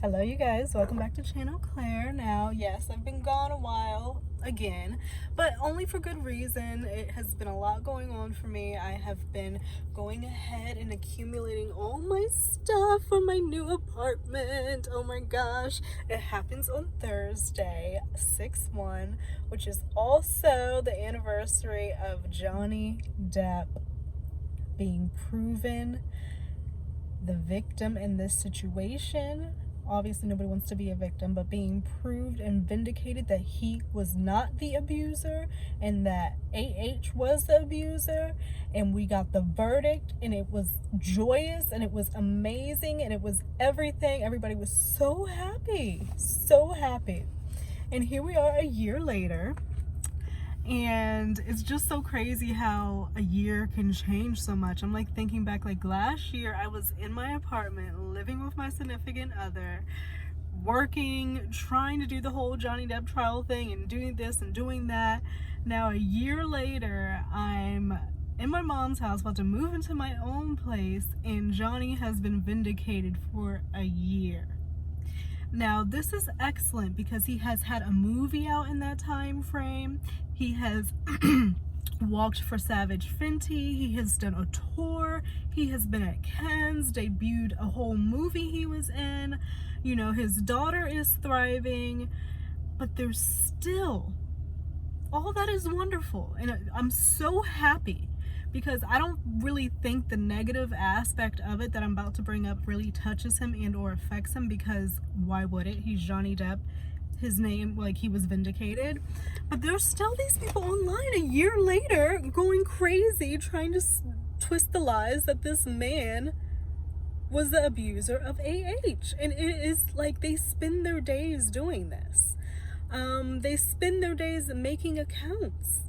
Hello, you guys. Welcome back to Channel Claire. Now, yes, I've been gone a while again, but only for good reason. It has been a lot going on for me. I have been going ahead and accumulating all my stuff for my new apartment. Oh my gosh. It happens on Thursday, 6/1, which is also the anniversary of Johnny Depp being proven the victim in this situation. Obviously, nobody wants to be a victim, but being proved and vindicated that he was not the abuser and that AH was the abuser. And we got the verdict, and it was joyous, and it was amazing, and it was everything. Everybody was so happy, so happy. And here we are a year later. And it's just so crazy how a year can change so much. I'm like thinking back, like last year I was in my apartment living with my significant other, working, trying to do the whole Johnny Depp trial thing and doing this and doing that. Now a year later, I'm in my mom's house about to move into my own place, and Johnny has been vindicated for a year. Now this is excellent because he has had a movie out in that time frame. He has walked for Savage Fenty. He has done a tour. He has been at Cannes, debuted a whole movie he was in. You know, his daughter is thriving, but there's still, all that is wonderful. And I'm so happy because I don't really think the negative aspect of it that I'm about to bring up really touches him and or affects him, because why would it? He's Johnny Depp. His name, like, he was vindicated. But there's still these people online a year later going crazy trying to twist the lies that this man was the abuser of AH. And it is like they spend their days doing this. They spend their days making accounts.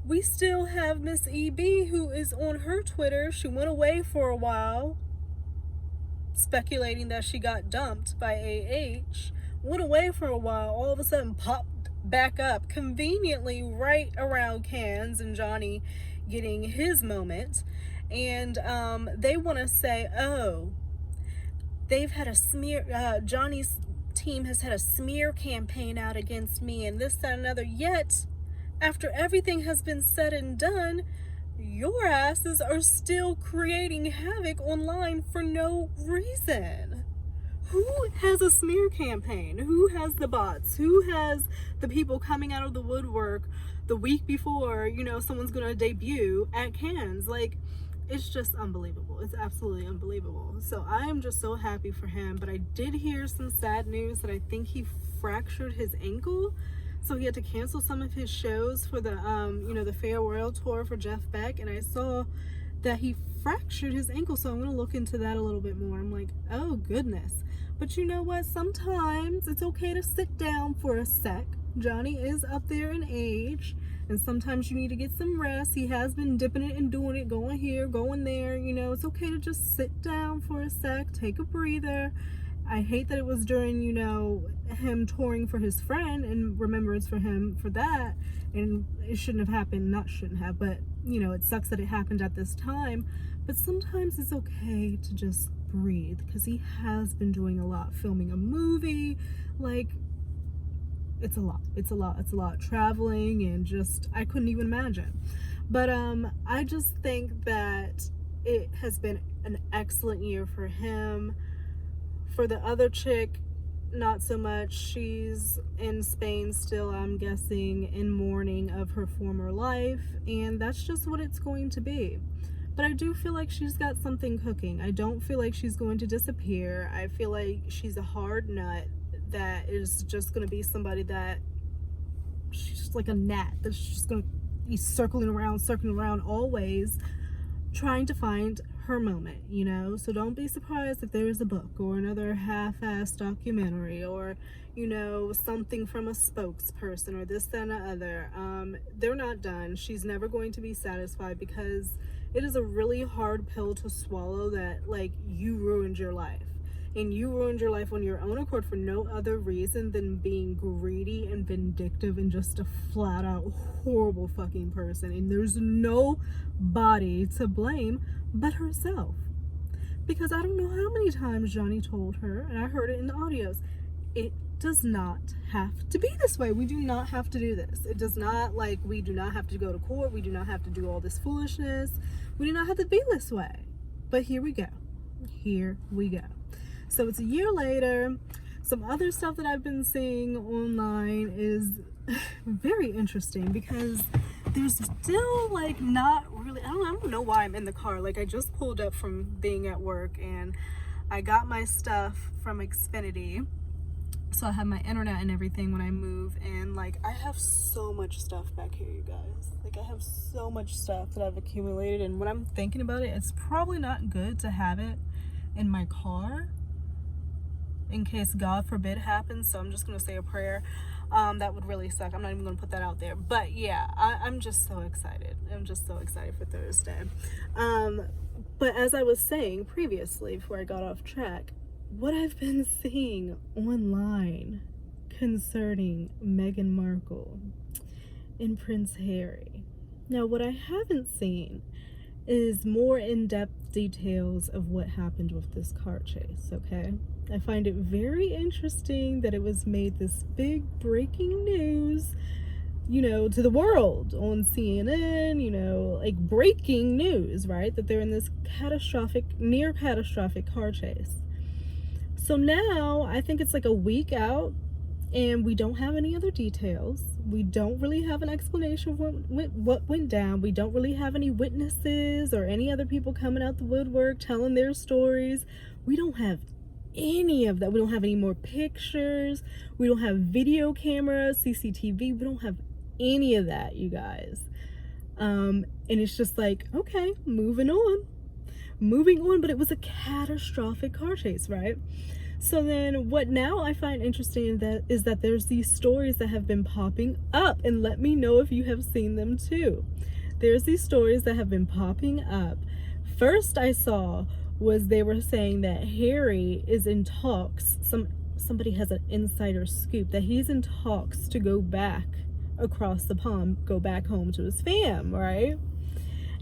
We still have Miss EB, who is on her Twitter. She went away for a while, speculating that she got dumped by AH. Went away for a while, all of a sudden popped back up conveniently right around Cannes and Johnny getting his moment. And they want to say, oh, they've had a smear, Johnny's team has had a smear campaign out against me and this, that, and another. Yet, after everything has been said and done, your asses are still creating havoc online for no reason. Who has a smear campaign? Who has the bots? Who has the people coming out of the woodwork the week before, you know, someone's going to debut at Cannes? Like, it's just unbelievable. It's absolutely unbelievable. So I am just so happy for him. But I did hear some sad news that I think he fractured his ankle. So he had to cancel some of his shows for the, you know, the farewell tour for Jeff Beck. And I saw that he fractured his ankle. So I'm going to look into that a little bit more. I'm like, oh, goodness. But you know what? Sometimes it's okay to sit down for a sec. Johnny is up there in age. And sometimes you need to get some rest. He has been dipping it and doing it, going here, going there. You know, it's okay to just sit down for a sec, take a breather. I hate that it was during, you know, him touring for his friend and remembrance for him for that. And it shouldn't have happened, not shouldn't have, but, you know, it sucks that it happened at this time. But sometimes it's okay to just breathe, because he has been doing a lot, filming a movie, like, it's a lot traveling, and just, I couldn't even imagine. But I just think that it has been an excellent year for him. For the other chick, not so much. She's in Spain still, I'm guessing, in mourning of her former life, and that's just what it's going to be. But I do feel like she's got something cooking. I don't feel like she's going to disappear. I feel like she's a hard nut that is just going to be somebody that, she's just like a gnat that's just going to be circling around always, trying to find her moment, you know? So don't be surprised if there's a book or another half-assed documentary, or, you know, something from a spokesperson or this, that, and the other. They're not done. She's never going to be satisfied, because it is a really hard pill to swallow that, like, you ruined your life. And you ruined your life on your own accord for no other reason than being greedy and vindictive and just a flat out horrible fucking person. And there's nobody to blame but herself. Because I don't know how many times Johnny told her, and I heard it in the audios, it does not have to be this way. We do not have to do this. It does not, like, we do not have to go to court. We do not have to do all this foolishness. We do not have to be this way. But here we go. Here we go. So it's a year later. Some other stuff that I've been seeing online is very interesting because there's still, like, not really, I don't know why I'm in the car. Like, I just pulled up from being at work and I got my stuff from Xfinity. So I have my internet and everything when I move, and like I have so much stuff back here, you guys. Like, I have so much stuff that I've accumulated, and when I'm thinking about it, it's probably not good to have it in my car in case God forbid happens. So I'm just gonna say a prayer. That would really suck. I'm not even gonna put that out there. But yeah, I'm just so excited. I'm just so excited for Thursday. But as I was saying previously, before I got off track, what I've been seeing online concerning Meghan Markle and Prince Harry. Now, what I haven't seen is more in-depth details of what happened with this car chase, okay? I find it very interesting that it was made this big breaking news, you know, to the world on CNN, you know, like breaking news, right? That they're in this near catastrophic car chase. So now I think it's like a week out and we don't have any other details. We don't really have an explanation of what went down. We don't really have any witnesses or any other people coming out the woodwork telling their stories. We don't have any of that. We don't have any more pictures. We don't have video cameras, CCTV. We don't have any of that, you guys. And it's just like, okay, moving on, but it was a catastrophic car chase, right? So then what now I find interesting is that there's these stories that have been popping up, and let me know if you have seen them too. There's these stories that have been popping up. First I saw was they were saying that Harry is in talks. Somebody has an insider scoop that he's in talks to go back across the pond, go back home to his fam, right?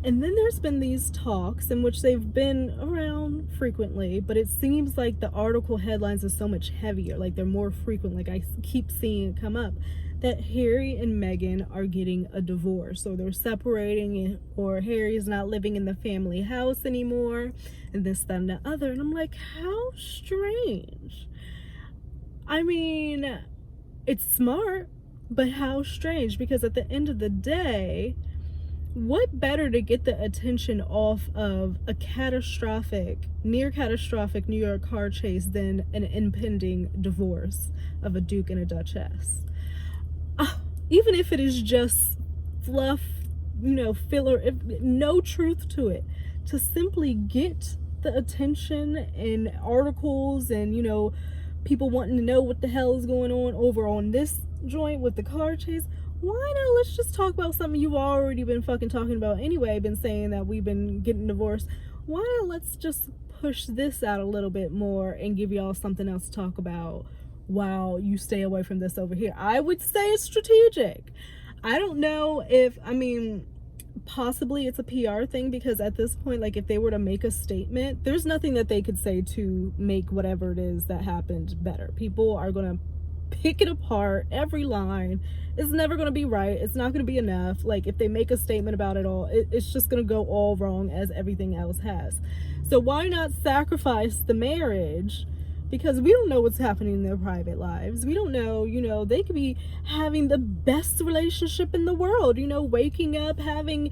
And then there's been these talks in which they've been around frequently, but it seems like the article headlines are so much heavier, like they're more frequent, like I keep seeing it come up, that Harry and Meghan are getting a divorce, or they're separating, or Harry is not living in the family house anymore, and this, that, and the other. And I'm like, how strange. I mean, it's smart, but how strange, because at the end of the day, what better to get the attention off of a near catastrophic New York car chase than an impending divorce of a duke and a duchess? Even if it is just fluff, you know, filler, no truth to it, to simply get the attention in articles and, you know, people wanting to know what the hell is going on over on this joint with the car chase. Why not? Let's just talk about something you've already been fucking talking about anyway, been saying that we've been getting divorced. Why not let's just push this out a little bit more and give y'all something else to talk about while you stay away from this over here? I would say it's strategic. I don't know if, I mean, possibly it's a PR thing, because at this point, like, if they were to make a statement, there's nothing that they could say to make whatever it is that happened better. People are going to pick it apart. Every line is never going to be right. It's not going to be enough. Like, if they make a statement about it all, it's just going to go all wrong, as everything else has. So why not sacrifice the marriage? Because we don't know what's happening in their private lives. We don't know, you know, they could be having the best relationship in the world, you know, waking up, having,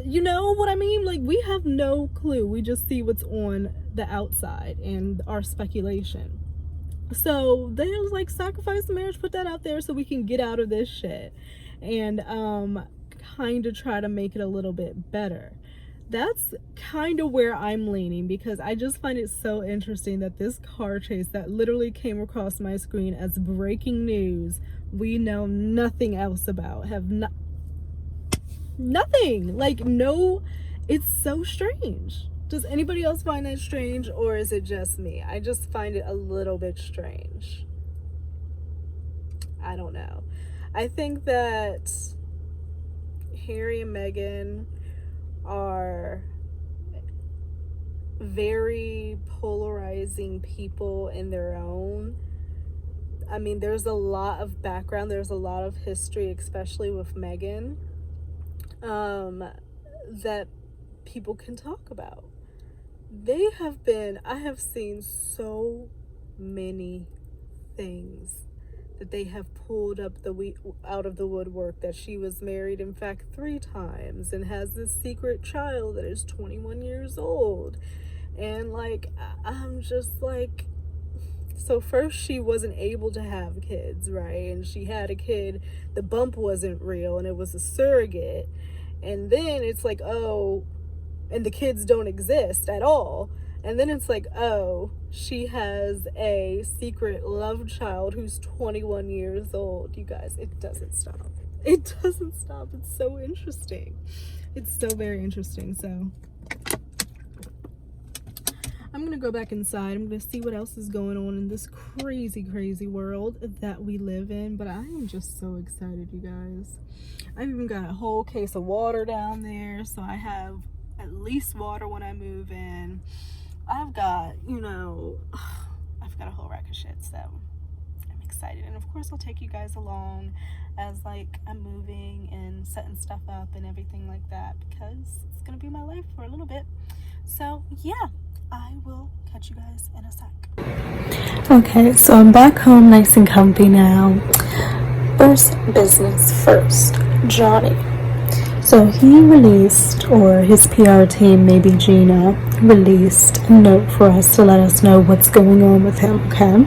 you know what I mean? Like, we have no clue. We just see what's on the outside and our speculation. So they're like, sacrifice the marriage, put that out there so we can get out of this shit, and kind of try to make it a little bit better. That's kind of where I'm leaning, because I just find it so interesting that this car chase that literally came across my screen as breaking news, we know nothing else about, nothing, like, no, it's so strange. Does anybody else find that strange, or is it just me? I just find it a little bit strange. I don't know. I think that Harry and Meghan are very polarizing people in their own. I mean, there's a lot of background, there's a lot of history, especially with Meghan, that people can talk about. I have seen so many things that they have pulled up out of the woodwork, that she was married, in fact, 3 times and has this secret child that is 21 years old. And like, I'm just like, so first she wasn't able to have kids, right? And she had a kid, the bump wasn't real and it was a surrogate. And then it's like, oh, and the kids don't exist at all. And then it's like, oh, she has a secret love child who's 21 years old. You guys, it doesn't stop. It doesn't stop. It's so interesting. It's so very interesting. So I'm going to go back inside. I'm going to see what else is going on in this crazy, crazy world that we live in. But I am just so excited, you guys. I've even got a whole case of water down there. So I have at least water when I move in. I've got, I've got a whole rack of shit. So I'm excited. And of course, I'll take you guys along as like I'm moving and setting stuff up and everything like that, because it's going to be my life for a little bit. So yeah. I will catch you guys in a sec. Okay, so I'm back home nice and comfy now. First business first, Johnny. So he released, or his PR team, maybe Gina, released a note for us to let us know what's going on with him, okay?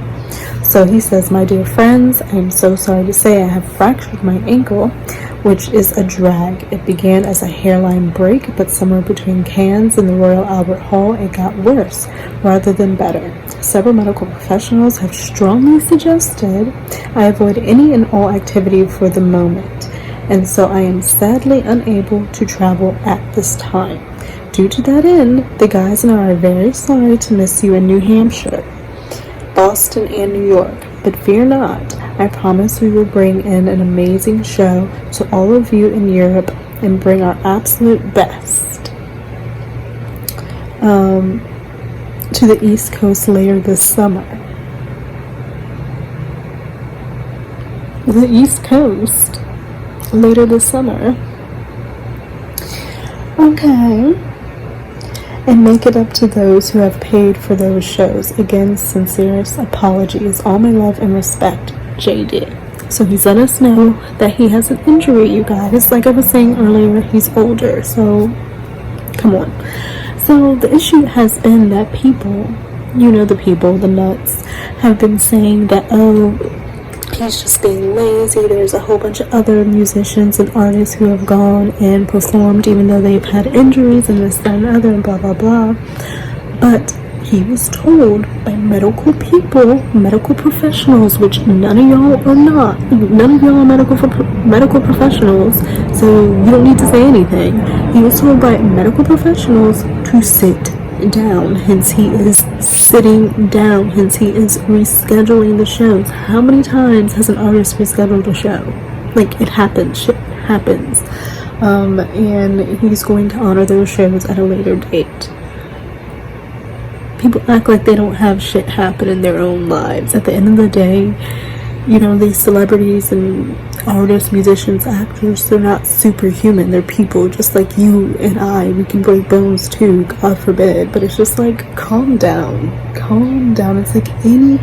So he says, "My dear friends, I am so sorry to say I have fractured my ankle, which is a drag. It began as a hairline break, but somewhere between Cannes and the Royal Albert Hall, it got worse rather than better. Several medical professionals have strongly suggested I avoid any and all activity for the moment, and so I am sadly unable to travel at this time. Due to that end, the guys and I are very sorry to miss you in New Hampshire, Boston, and New York. But fear not, I promise we will bring in an amazing show to all of you in Europe and bring our absolute best to the East Coast later this summer." The East Coast later this summer. Okay. "And make it up to those who have paid for those shows. Again, sincerest apologies. All my love and respect, JD." So he's let us know that he has an injury, you guys. Like I was saying earlier, he's older, so come on. So the issue has been that people, the nuts, have been saying that, oh, he's just being lazy. There's a whole bunch of other musicians and artists who have gone and performed even though they've had injuries and this, that, and other, and blah, blah, blah. But he was told by medical people, medical professionals, which none of y'all are not. None of y'all are medical professionals, so you don't need to say anything. He was told by medical professionals to sit down, hence he is sitting down, hence he is rescheduling the shows. How many times has an artist rescheduled a show? Like, it happens, shit happens. And he's going to honor those shows at a later date. People act like they don't have shit happen in their own lives. At the end of the day, these celebrities and artists, musicians, actors, they're not superhuman. They're people just like you and I. We can break bones too, God forbid. But it's just like, calm down. Calm down. It's like any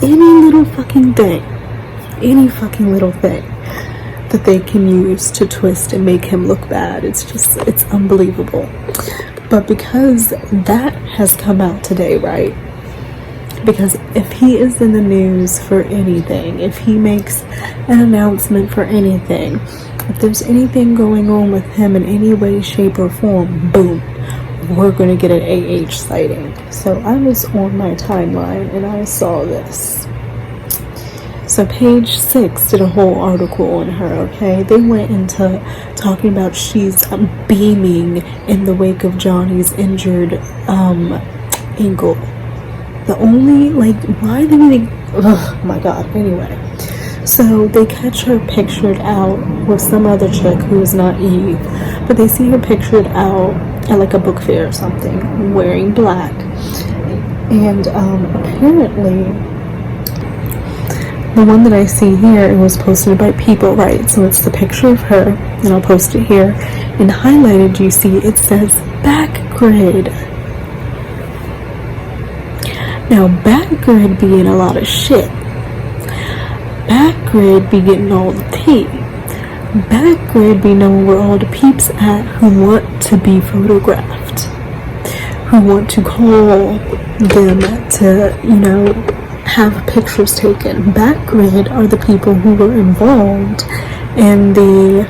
little fucking thing. Any fucking little thing that they can use to twist and make him look bad. It's unbelievable. But because that has come out today, right? Because if he is in the news for anything, if he makes an announcement for anything, if there's anything going on with him in any way, shape, or form, boom, we're going to get an AH sighting. So I was on my timeline and I saw this. So Page 6 did a whole article on her, okay? They went into talking about she's beaming in the wake of Johnny's injured ankle. The only, why did they, oh my God, anyway. So they catch her pictured out with some other chick who is not Eve, but they see her pictured out at like a book fair or something, wearing black. And apparently, the one that I see here, it was posted by People Right. So it's the picture of her, and I'll post it here. And highlighted, you see, it says back grid. Now, back grid be in a lot of shit. Back grid be getting all the tea. Back grid be knowing where all the peeps at who want to be photographed, who want to call them to, have pictures taken. Back grid are the people who were involved in the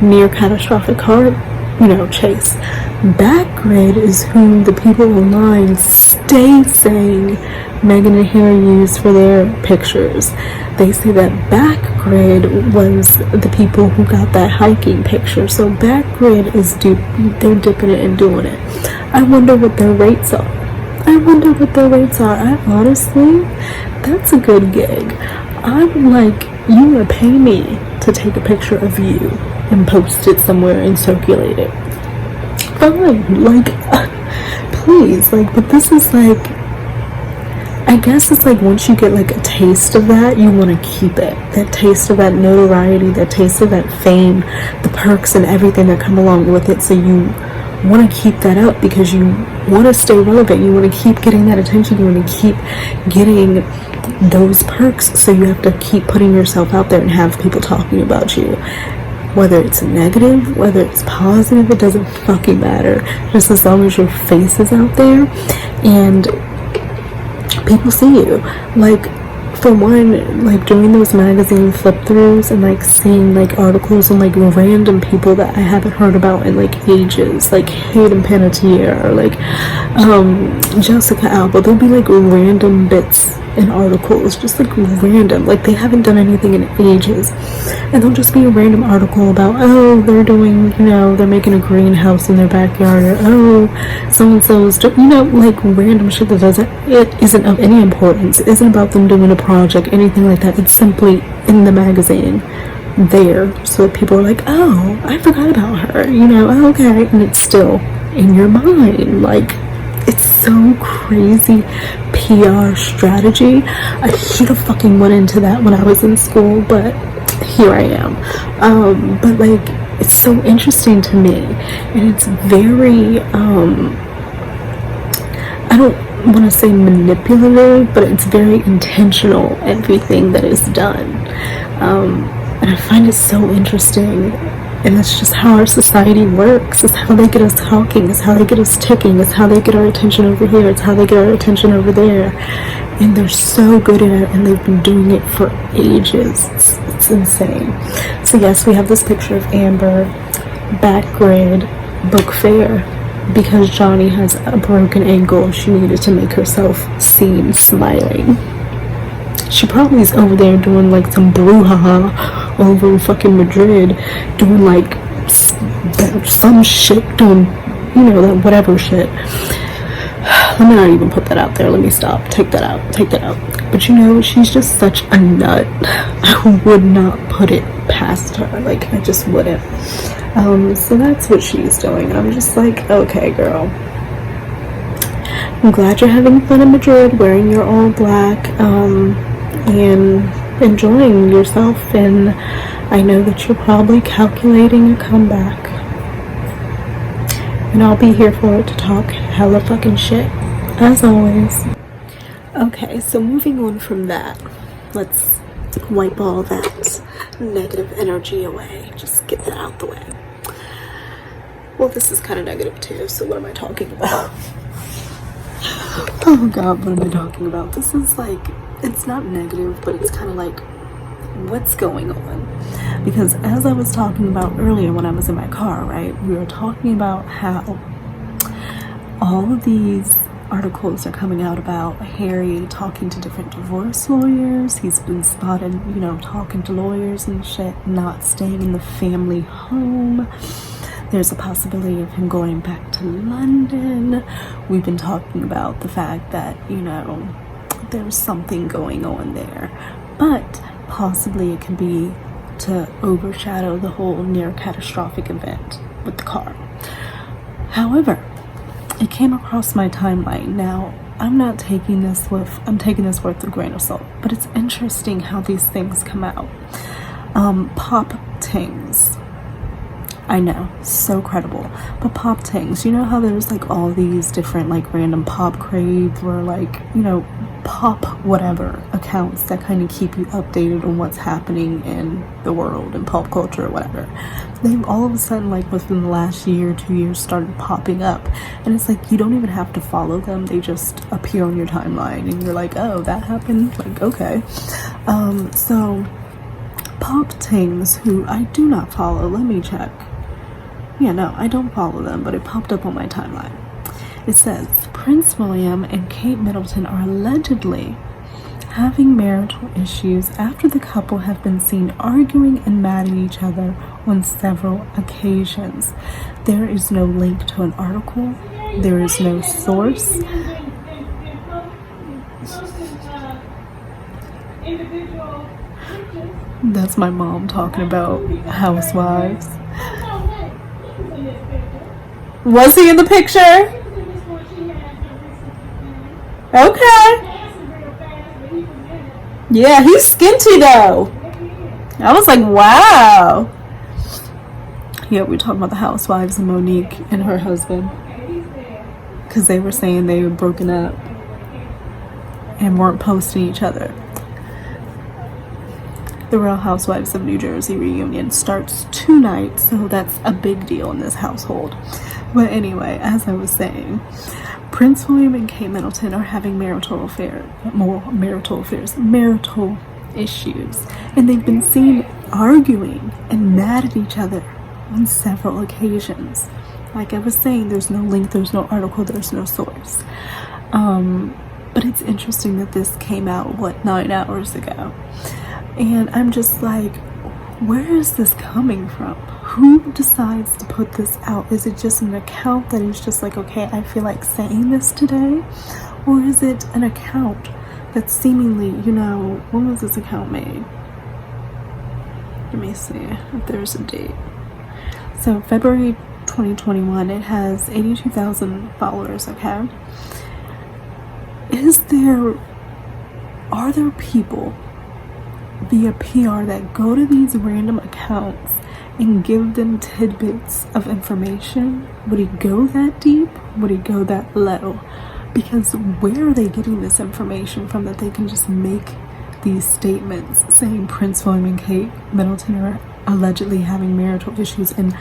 near catastrophic car, chase. Back grid is who the people online stay saying Meghan and Harry used for their pictures. They say that back grid was the people who got that hiking picture. So back grid is they're dipping it and doing it. I wonder what their rates are. I honestly, that's a good gig. I'm like, you want to pay me to take a picture of you and post it somewhere and circulate it. Fine, like, please, like, but this is like, I guess it's like once you get like a taste of that, you want to keep it. That taste of that notoriety, that taste of that fame, the perks and everything that come along with it. So you want to keep that up because you want to stay relevant. You want to keep getting that attention. You want to keep getting those perks. So you have to keep putting yourself out there and have people talking about you. Whether it's negative, whether it's positive, it doesn't fucking matter. Just as long as your face is out there and people see you. Like, for one, like doing those magazine flip throughs and like seeing like articles on like random people that I haven't heard about in like ages, like Hayden Panettiere or like Jessica Alba. There'll be like random bits in articles, just like random, like they haven't done anything in ages, and there'll just be a random article about, oh, they're doing, they're making a greenhouse in their backyard, or oh, so-and-so's like random shit that isn't of any importance. It isn't about them doing a project, anything like that. It's simply in the magazine there, so that people are like, oh, I forgot about her, oh, okay, and it's still in your mind. Like, it's so crazy PR strategy. I should have fucking went into that when I was in school, but here I am. But like, it's so interesting to me, and it's very I don't want to say manipulative, but it's very intentional, everything that is done. And I find it so interesting. And that's just how our society works. It's how they get us talking. It's how they get us ticking. It's how they get our attention over here. It's how they get our attention over there. And they're so good at it, and they've been doing it for ages. It's insane. So yes, we have this picture of Amber, back grid, book fair, because Johnny has a broken ankle. She needed to make herself seem smiling. She probably is over there doing like some brouhaha over in fucking Madrid, doing like some shit, doing, that whatever shit. Let me not even put that out there. Let me stop. Take that out. But she's just such a nut. I would not put it past her. Like, I just wouldn't. So that's what she's doing. And I'm just like, okay, girl. I'm glad you're having fun in Madrid, wearing your all black, and enjoying yourself, and I know that you're probably calculating a comeback, and I'll be here for it to talk hella fucking shit, as always. Okay, so moving on from that, let's wipe all that negative energy away, just get that out the way. Well, this is kind of negative too, so what am I talking about? Oh god, what am I talking about? This is like, it's not negative, but it's kind of like, what's going on? Because as I was talking about earlier when I was in my car, right, we were talking about how all of these articles are coming out about Harry talking to different divorce lawyers. He's been spotted, talking to lawyers and shit, not staying in the family home. There's a possibility of him going back to London. We've been talking about the fact that, there's something going on there. But possibly it can be to overshadow the whole near catastrophic event with the car. However, it came across my timeline. Now, I'm taking this with a grain of salt, but it's interesting how these things come out. Pop Tings. I know, so credible. But Pop Tings, you know how there's like all these different like random pop crave or like, you know, pop whatever accounts that kind of keep you updated on what's happening in the world and pop culture or whatever. They've all of a sudden, like within the last year or 2 years, started popping up, and it's like you don't even have to follow them, they just appear on your timeline and you're like, oh, that happened, like, okay. So Pop Tings, who I do not follow, let me check. Yeah, no, I don't follow them, but it popped up on my timeline. It says, Prince William and Kate Middleton are allegedly having marital issues after the couple have been seen arguing and mad at each other on several occasions. There is no link to an article. There is no source. That's my mom talking about Housewives. Was he in the picture? Okay. Yeah, he's skinty though. I was like, wow. Yeah, we're talking about the Housewives and Monique and her husband, because they were saying they were broken up and weren't posting each other. The Real Housewives of New Jersey reunion starts tonight, so that's a big deal in this household. But anyway, as I was saying, Prince William and Kate Middleton are having marital issues, and they've been seen arguing and mad at each other on several occasions. Like I was saying, there's no link, there's no article, there's no source. But it's interesting that this came out, 9 hours ago? And I'm just like, where is this coming from? Who decides to put this out? Is it just an account that is just like, okay, I feel like saying this today? Or is it an account that's seemingly, you know, when was this account made? Let me see if there's a date. So February 2021, it has 82,000 followers, okay? Are there people via PR that go to these random accounts and give them tidbits of information? Would he go that deep? Would he go that low? Because where are they getting this information from that they can just make these statements saying Prince William and Kate Middleton are allegedly having marital issues and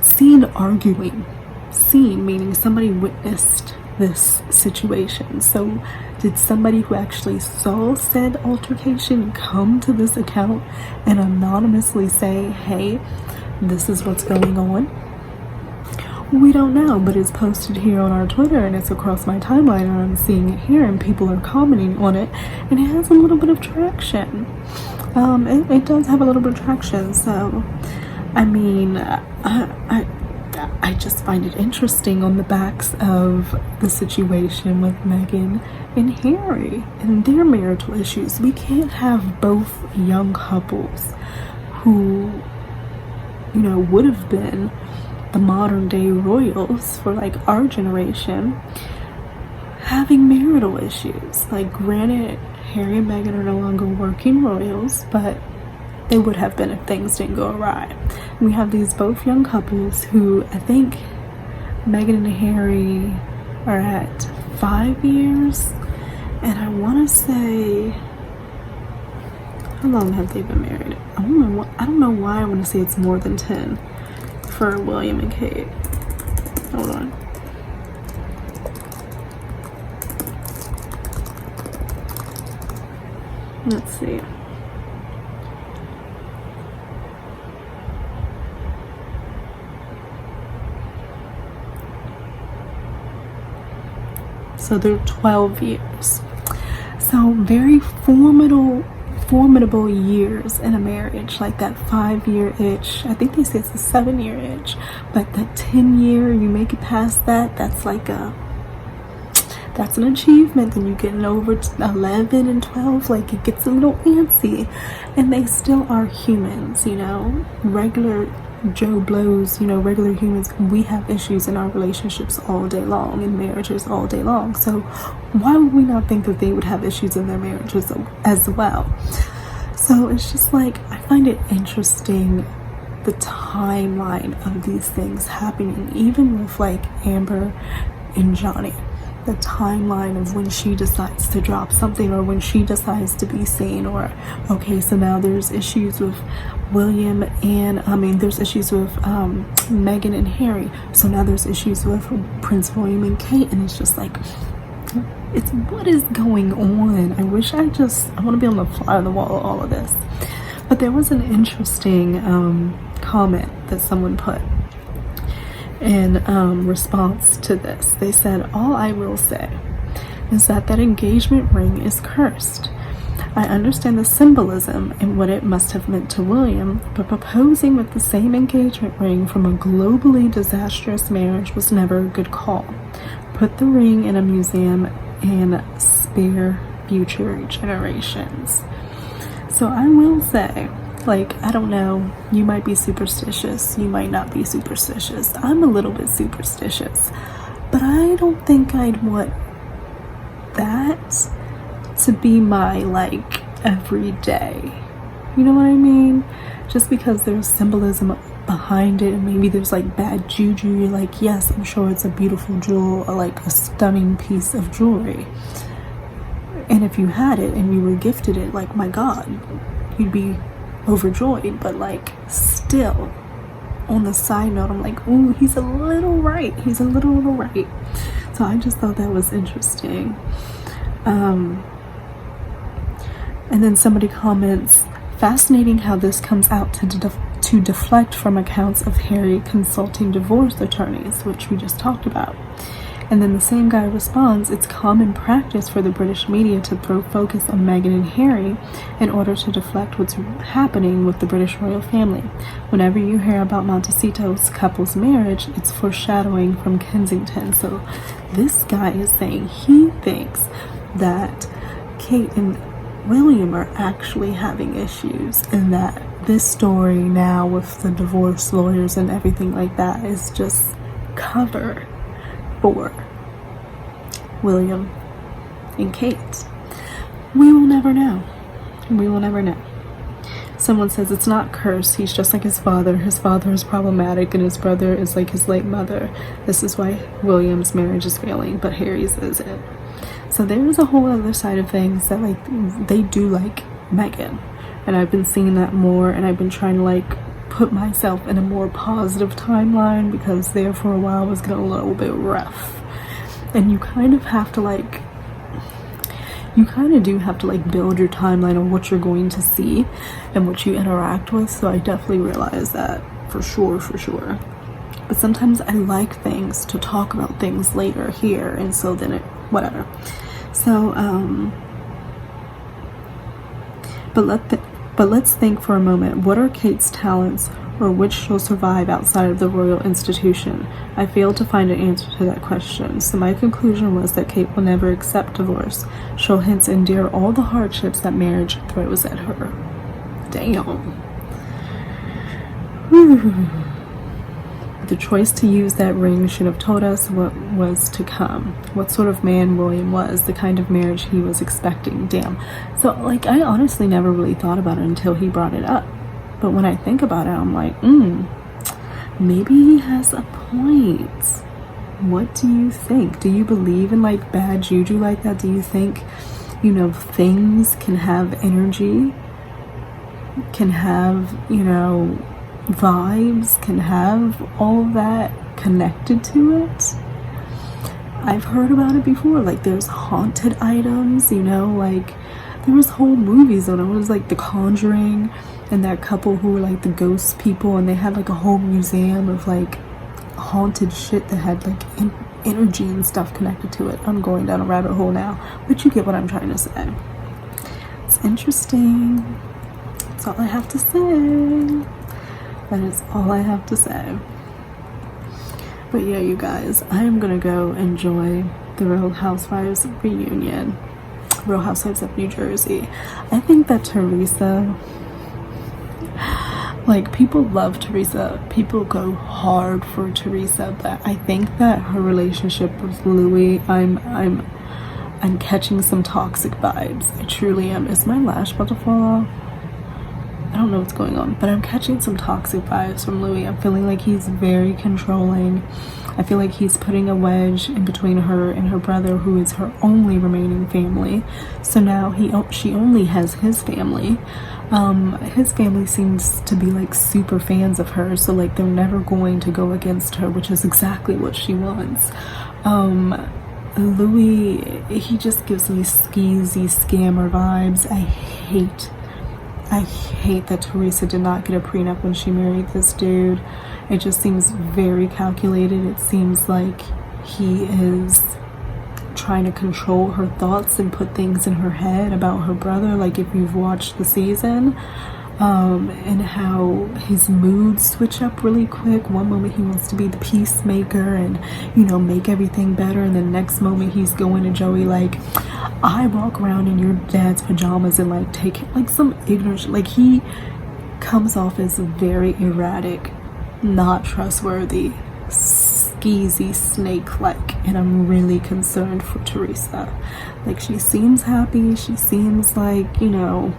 seen arguing? Seen meaning somebody witnessed this situation. So did somebody who actually saw said altercation come to this account and anonymously say, hey, this is what's going on? We don't know, but it's posted here on our Twitter and it's across my timeline and I'm seeing it here and people are commenting on it and it has a little bit of traction. It does have a little bit of traction. So I mean, I just find it interesting on the backs of the situation with Meghan and Harry and their marital issues. We can't have both young couples who, you know, would have been the modern day royals for like our generation having marital issues. Like, granted, Harry and Meghan are no longer working royals, but they would have been if things didn't go awry. We have these both young couples who, I think Meghan and Harry are at 5 years, and I want to say, how long have they been married? I don't know why I want to say it's more than 10 for William and Kate. Hold on. Let's see. So they're 12 years. So very formidable years in a marriage, like that 5-year itch. I think they say it's a 7-year itch, but that 10-year, you make it past that, that's an achievement. Then you're getting over 11 and 12, like it gets a little antsy, and they still are humans, you know, regular Joe Blows, you know, regular humans, we have issues in our relationships all day long, in marriages all day long. So why would we not think that they would have issues in their marriages as well? So it's just like, I find it interesting, the timeline of these things happening, even with like Amber and Johnny. The timeline of when she decides to drop something, or when she decides to be seen, or okay, so now there's issues with William and there's issues with Meghan and Harry, so now there's issues with Prince William and Kate, and it's just like, it's what is going on? I want to be on the fly on the wall of all of this. But there was an interesting comment that someone put in response to this. They said, all I will say is that engagement ring is cursed. I understand the symbolism and what it must have meant to William, but proposing with the same engagement ring from a globally disastrous marriage was never a good call. Put the ring in a museum and spare future generations. So I will say, like, I don't know, you might be superstitious, you might not be superstitious. I'm a little bit superstitious, but I don't think I'd want that to be my, like, everyday. You know what I mean? Just because there's symbolism behind it, and maybe there's like bad juju, you're like, yes, I'm sure it's a beautiful jewel, or like a stunning piece of jewelry. And if you had it and you were gifted it, like, my God, you'd be overjoyed. But like, still, on the side note, I'm like, ooh, he's a little right. He's a little right. So I just thought that was interesting. And then somebody comments, fascinating how this comes out to deflect from accounts of Harry consulting divorce attorneys, which we just talked about. And then the same guy responds, it's common practice for the British media to throw focus on Meghan and Harry in order to deflect what's happening with the British royal family. Whenever you hear about Montecito's couple's marriage, it's foreshadowing from Kensington. So this guy is saying he thinks that Kate and William are actually having issues, and that this story now with the divorce lawyers and everything like that is just cover for William and Kate. We will never know. We will never know. Someone says it's not cursed. He's just like his father. His father is problematic and his brother is like his late mother. This is why William's marriage is failing, but Harry's isn't. So there is a whole other side of things that, like, they do like Meghan, and I've been seeing that more, and I've been trying to like put myself in a more positive timeline, because there for a while was getting a little bit rough. And you kind of have to like, you kind of do have to like build your timeline on what you're going to see and what you interact with. So I definitely realize that for sure. But sometimes I like things to talk about things later here, and so then it whatever. So but let's think for a moment, what are Kate's talents, or which she'll survive outside of the royal institution? I failed to find an answer to that question, so my conclusion was that Kate will never accept divorce. She'll hence endure all the hardships that marriage throws at her. Damn. Whew. The choice to use that ring should have told us what was to come, what sort of man William was, the kind of marriage he was expecting. Damn. So, like, I honestly never really thought about it until he brought it up. But when I think about it, I'm like, maybe he has a point. What do you think? Do you believe in, like, bad juju like that? Do you think, you know, things can have energy, can have, you know, vibes, can have all of that connected to it? I've heard about it before. Like, there's haunted items, you know, like there was whole movies on it. It was like The Conjuring, and that couple who were like the ghost people, and they had like a whole museum of like haunted shit that had like energy and stuff connected to it. I'm going down a rabbit hole now, but you get what I'm trying to say. It's interesting. That's all I have to say. That is all I have to say. But yeah, you guys, I am gonna go enjoy the Real Housewives reunion. Real Housewives of New Jersey. I think that Teresa, Like, people love Teresa, people go hard for Teresa, but I think that her relationship with Louis, I'm catching some toxic vibes. I truly am. Is my lash about to fall off? I don't know what's going on, but I'm catching some toxic vibes from Louis. I'm feeling like he's very controlling. I feel like he's putting a wedge in between her and her brother, who is her only remaining family. So now she only has his family. His family seems to be like super fans of her, so like they're never going to go against her, which is exactly what she wants. Louis, he just gives me skeezy scammer vibes. I hate that Teresa did not get a prenup when she married this dude. It just seems very calculated. It seems like he is trying to control her thoughts and put things in her head about her brother. Like, if you've watched the season, and how his moods switch up really quick. One moment he wants to be the peacemaker and, you know, make everything better, and the next moment he's going to Joey like, I walk around in your dad's pajamas and like take like some ignorant, like he comes off as very erratic, not trustworthy, skeezy, snake-like, and I'm really concerned for Teresa. Like, she seems happy, she seems like, you know,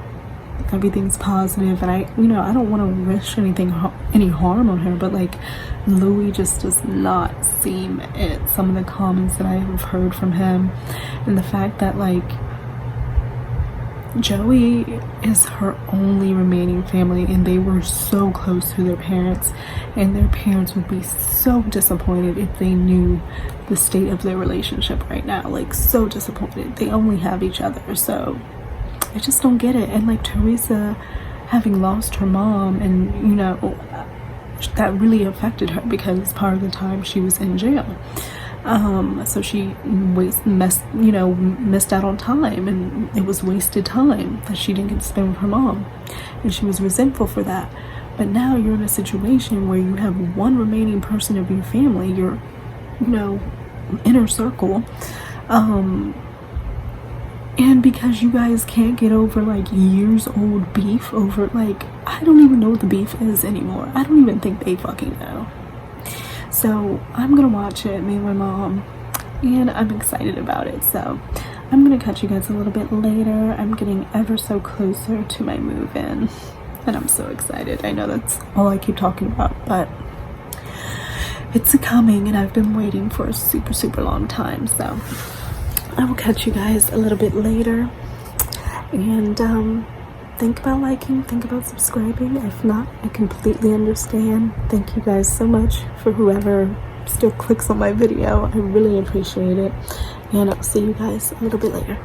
everything's positive, and I don't want to wish any harm on her, but like, Louis just does not seem it. Some of the comments that I have heard from him, and the fact that like Joey is her only remaining family, and they were so close to their parents, and their parents would be so disappointed if they knew the state of their relationship right now. Like, so disappointed. They only have each other, so I just don't get it. And like, Teresa having lost her mom, and you know, that really affected her because part of the time she was in jail. So she missed out on time, and it was wasted time that she didn't get to spend with her mom, and she was resentful for that. But now you're in a situation where you have one remaining person of your family, your, you know, inner circle, and because you guys can't get over like years old beef over, like, I don't even know what the beef is anymore. I don't even think they fucking know. So I'm gonna watch it, me and my mom, and I'm excited about it. So I'm gonna catch you guys a little bit later. I'm getting ever so closer to my move-in, and I'm so excited. I know that's all I keep talking about, but it's coming, and I've been waiting for a super, super long time. So I will catch you guys a little bit later, and think about liking, think about subscribing. If not, I completely understand. Thank you guys so much for whoever still clicks on my video. I really appreciate it, and I'll see you guys a little bit later.